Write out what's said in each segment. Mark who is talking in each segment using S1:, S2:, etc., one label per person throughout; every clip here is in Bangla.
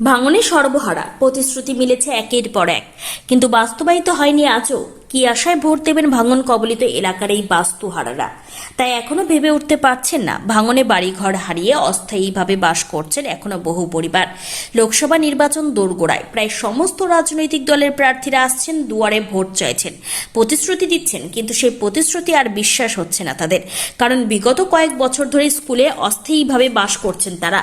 S1: ভাঙনে সর্বহারা প্রতিশ্রুতি মিলেছে একের পর এক, কিন্তু বাস্তবায়িত হয়নি আজও। কি আশায় ভোট দেবেন ভাঙন কবলিত এলাকার এই বাস্তুহারারা? তাই এখনো ভেবে উঠতে পারছেন না। ভাঙনে বাড়িঘর হারিয়ে অস্থায়ীভাবে বাস করছেন এখনো বহু পরিবার। লোকসভা নির্বাচন দোরগোড়ায়, প্রায় সমস্ত রাজনৈতিক দলের প্রার্থীরা আসছেন দুয়ারে, ভোট চাইছেন, প্রতিশ্রুতি দিচ্ছেন, কিন্তু সেই প্রতিশ্রুতি আর বিশ্বাস হচ্ছে না তাদের। কারণ বিগত কয়েক বছর ধরে স্কুলে অস্থায়ীভাবে বাস করছেন তারা।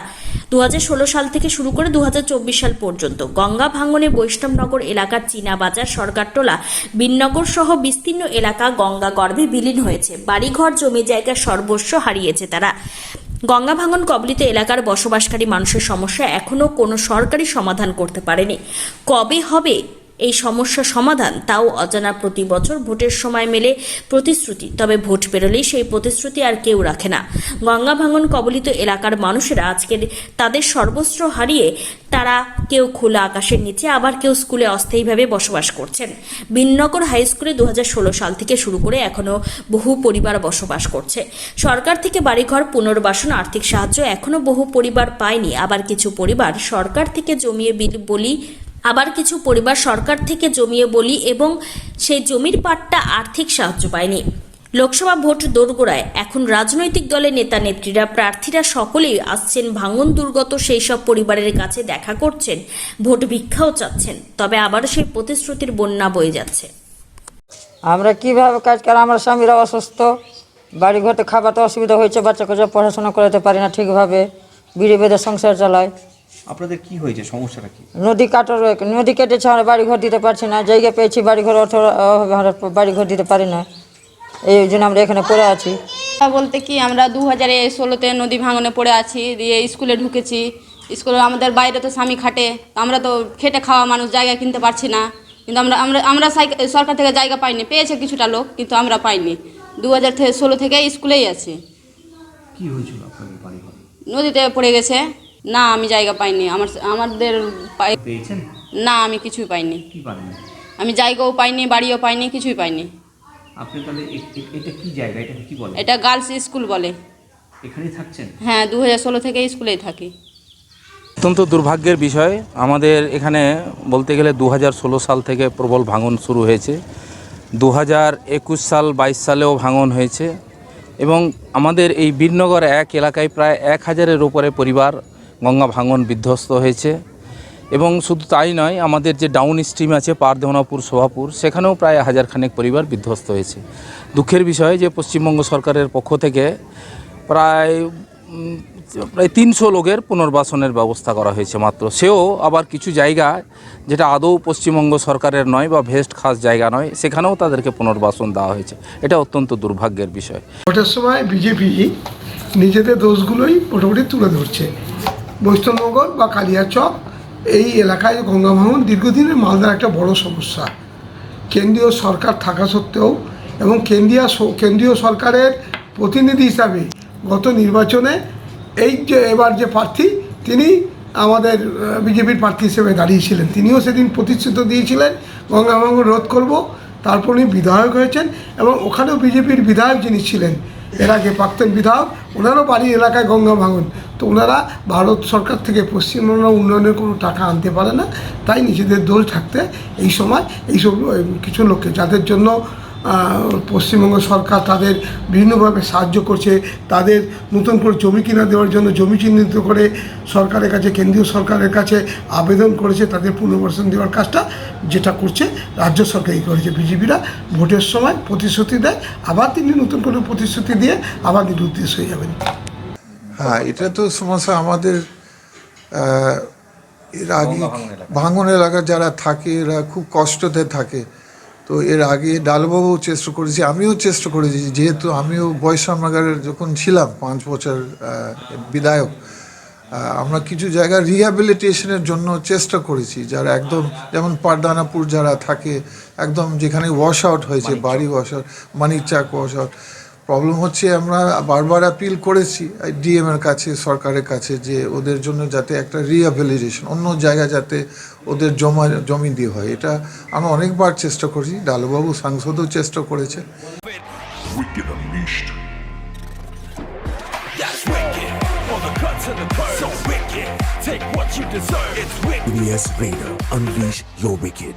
S1: 2016 সাল থেকে শুরু করে 2024 সাল পর্যন্ত গঙ্গা ভাঙনে বৈষ্ণবনগর এলাকার চীনা বাজার, সরকারটোলা, বিননগর সহ বিস্তীর্ণ এলাকা গঙ্গা গর্ভে বিলীন হয়েছে। বাড়িঘর, জমি জায়গা সর্বস্ব হারিয়েছে তারা। গঙ্গা ভাঙন কবলিত এলাকার বসবাসকারী মানুষের সমস্যা এখনো কোনো সরকারি সমাধান করতে পারেনি। কবে হবে এই সমস্যা সমাধান তাও অজানা। প্রতি বছর ভোটের সময় মেলে প্রতিশ্রুতি, তবে ভোট পেরোলেই সেই প্রতিশ্রুতি আর কেউ রাখে না। গঙ্গা ভাঙন কবলিত এলাকার মানুষেরা আজকের তাদের সর্বস্ব হারিয়ে তারা কেউ খোলা আকাশের নিচে, আবার কেউ স্কুলে অস্থায়ীভাবে বসবাস করছেন। বিননগর হাই স্কুলে 2016 সাল থেকে শুরু করে এখনো বহু পরিবার বসবাস করছে। সরকার থেকে বাড়িঘর পুনর্বাসন, আর্থিক সাহায্য এখনো বহু পরিবার পায়নি। আবার কিছু পরিবার সরকার থেকে জমিয়ে বলি এবং সেই জমির পাট্টা আর্থিক সাহায্য পায়নি। লোকসভা ভোট দোরগোড়ায়, এখন রাজনৈতিক দলের নেতা নেত্রীরা, প্রার্থীরা সকলেই আসছেন ভাঙন দুর্গত সেই সব পরিবারের কাছে, দেখা করছেন, ভোট ভিক্ষাও চাচ্ছেন। তবে আবারও সেই প্রতিশ্রুতির বন্যা বয়ে যাচ্ছে।
S2: আমরা কিভাবে কাজ করি? আমার স্বামীরা অসুস্থ, বাড়ি ঘরতে খাবারতে অসুবিধা হয়েছে, বাচ্চা কাচ্চা পড়াশোনা করাতে পারি না ঠিকভাবে, বিড়ি বেঁধে সংসার চালায়।
S3: আপনাদের কি হয়েছে, সমস্যাটা কি?
S2: নদী কেটেছে, আমরা বাড়ি ঘর দিতে পারছি না। জায়গা পেয়েছি, বাড়িঘর বাড়ি ঘর দিতে পারি না, এই জন্য আমরা এখানে পড়ে আছি।
S4: বলতে কি, আমরা 2016-তে নদী ভাঙনে পড়ে আছি, দিয়ে স্কুলে ঢুকেছি। স্কুলে আমাদের বাইরে তো স্বামী খাটে, আমরা তো খেটে খাওয়া মানুষ, জায়গা কিনতে পারছি না। কিন্তু আমরা সরকার থেকে জায়গা পাইনি, পেয়েছে কিছুটা লোক, কিন্তু আমরা পাইনি। 2016 থেকে স্কুলেই আছি।
S3: কি হয়েছিল আপনাদের বাড়িঘর?
S4: নদীতে পড়ে গেছে। না, আমি জায়গা পাইনি। আমাদের
S3: পেয়েছেন?
S4: না, আমি কিছুই পাইনি।
S3: কি পাননি?
S4: আমি জায়গাও পাইনি, বাড়িও পাইনি, কিছুই পাইনি।
S3: আপনি তাহলে এটা কি জায়গা, এটা কি বলে?
S4: এটা গার্লস স্কুল বলে।
S3: এখানেই থাকছেন?
S4: হ্যাঁ, 2016 থেকে স্কুলেই থাকি।
S5: অত্যন্ত দুর্ভাগ্যের বিষয়। আমাদের এখানে বলতে গেলে 2016 সাল থেকে প্রবল ভাঙন শুরু হয়েছে। 2021 সাল 22 সালেও ভাঙন হয়েছে এবং আমাদের এই বীরনগর এক এলাকায় প্রায় 1000-এর উপরে পরিবার গঙ্গা ভাঙন বিধ্বস্ত হয়েছে। এবং শুধু তাই নয়, আমাদের যে ডাউন স্ট্রিম আছে পারদেওনাপুর, শোভাপুর, সেখানেও প্রায় 1000 খানেক পরিবার বিধ্বস্ত হয়েছে। দুঃখের বিষয় যে পশ্চিমবঙ্গ সরকারের পক্ষ থেকে প্রায় 300 লোকের পুনর্বাসনের ব্যবস্থা করা হয়েছে মাত্র। সেও আবার কিছু জায়গা যেটা আদৌ পশ্চিমবঙ্গ সরকারের নয় বা ভেস্ট খাস জায়গা নয়, সেখানেও তাদেরকে পুনর্বাসন দেওয়া হয়েছে। এটা অত্যন্ত দুর্ভাগ্যের বিষয়।
S6: ভোটের সময় বিজেপি নিজেদের দোষগুলোই মোটামুটি তুলে ধরছে। বৈষ্ণবনগর বা কালিয়াচক এই এলাকায় গঙ্গা ভাঙন দীর্ঘদিনের মালদার একটা বড় সমস্যা। কেন্দ্রীয় সরকার থাকা সত্ত্বেও এবং কেন্দ্রীয় সরকারের প্রতিনিধি হিসাবে গত নির্বাচনে এই যে এবার যে প্রার্থী, তিনি আমাদের বিজেপির প্রার্থী হিসেবে দাঁড়িয়েছিলেন। তিনিও সেদিন প্রতিশ্রুতি দিয়েছিলেন গঙ্গা ভাঙন রোধ করব। তারপর উনি বিধায়ক হয়েছেন এবং ওখানেও বিজেপির বিধায়ক যিনি ছিলেন এর আগে, প্রাক্তন বিধায়ক, ওনারও বাড়ির এলাকায় গঙ্গা ভাঙন। তো ওনারা ভারত সরকার থেকে পশ্চিমবঙ্গ উন্নয়নের কোনো টাকা আনতে পারে না, তাই নিজেদের দোল থাকতে এই সময় এইসব কিছু লোককে, যাদের জন্য পশ্চিমবঙ্গ সরকার তাদের বিভিন্নভাবে সাহায্য করছে, তাদের নতুন করে জমি কিনা দেওয়ার জন্য জমি চিহ্নিত করে সরকারের কাছে, কেন্দ্রীয় সরকারের কাছে আবেদন করেছে, তাদের পুনর্বাসন দেওয়ার কাজটা যেটা করছে রাজ্য সরকারই করেছে। বিজেপিরা ভোটের সময় প্রতিশ্রুতি দেয়, আবার তিনি নতুন করে প্রতিশ্রুতি দিয়ে আবার নিরুদ্দেশ হয়ে যাবেন।
S7: হ্যাঁ, এটা তো সমস্যা আমাদের। এর আগে ভাঙন এলাকার যারা থাকে এরা খুব কষ্টতে থাকে। তো এর আগে ডালবাবু চেষ্টা করেছি, আমিও চেষ্টা করেছি, যেহেতু আমিও বৈষ্ণবনগরের যখন ছিলাম 5 বছর বিধায়ক, আমরা কিছু জায়গা রিহ্যাবিলিটেশনের জন্য চেষ্টা করেছি। যারা একদম, যেমন পারদানাপুর যারা থাকে একদম, যেখানে ওয়াশ আউট হয়েছে, বাড়ি wash out, Manikchak wash out. Problem হচ্ছে, আমরা বারবার অ্যাপিল করেছি ডিএমের কাছে, সরকারের কাছে, যে ওদের জন্য যাতে একটা রিহ্যাবিলিটেশন অন্য জায়গায় যাতে ওদের জমি দিয়ে হয়। এটা আমরা অনেকবার চেষ্টা করেছি, ডালুবাবু সাংসদও চেষ্টা করেছে।
S8: Wicked Unleashed. That's wicked. All the cuts and the curves. So wicked. Take what you deserve. It's wicked.
S9: TVS Raider. Unleash your wicked.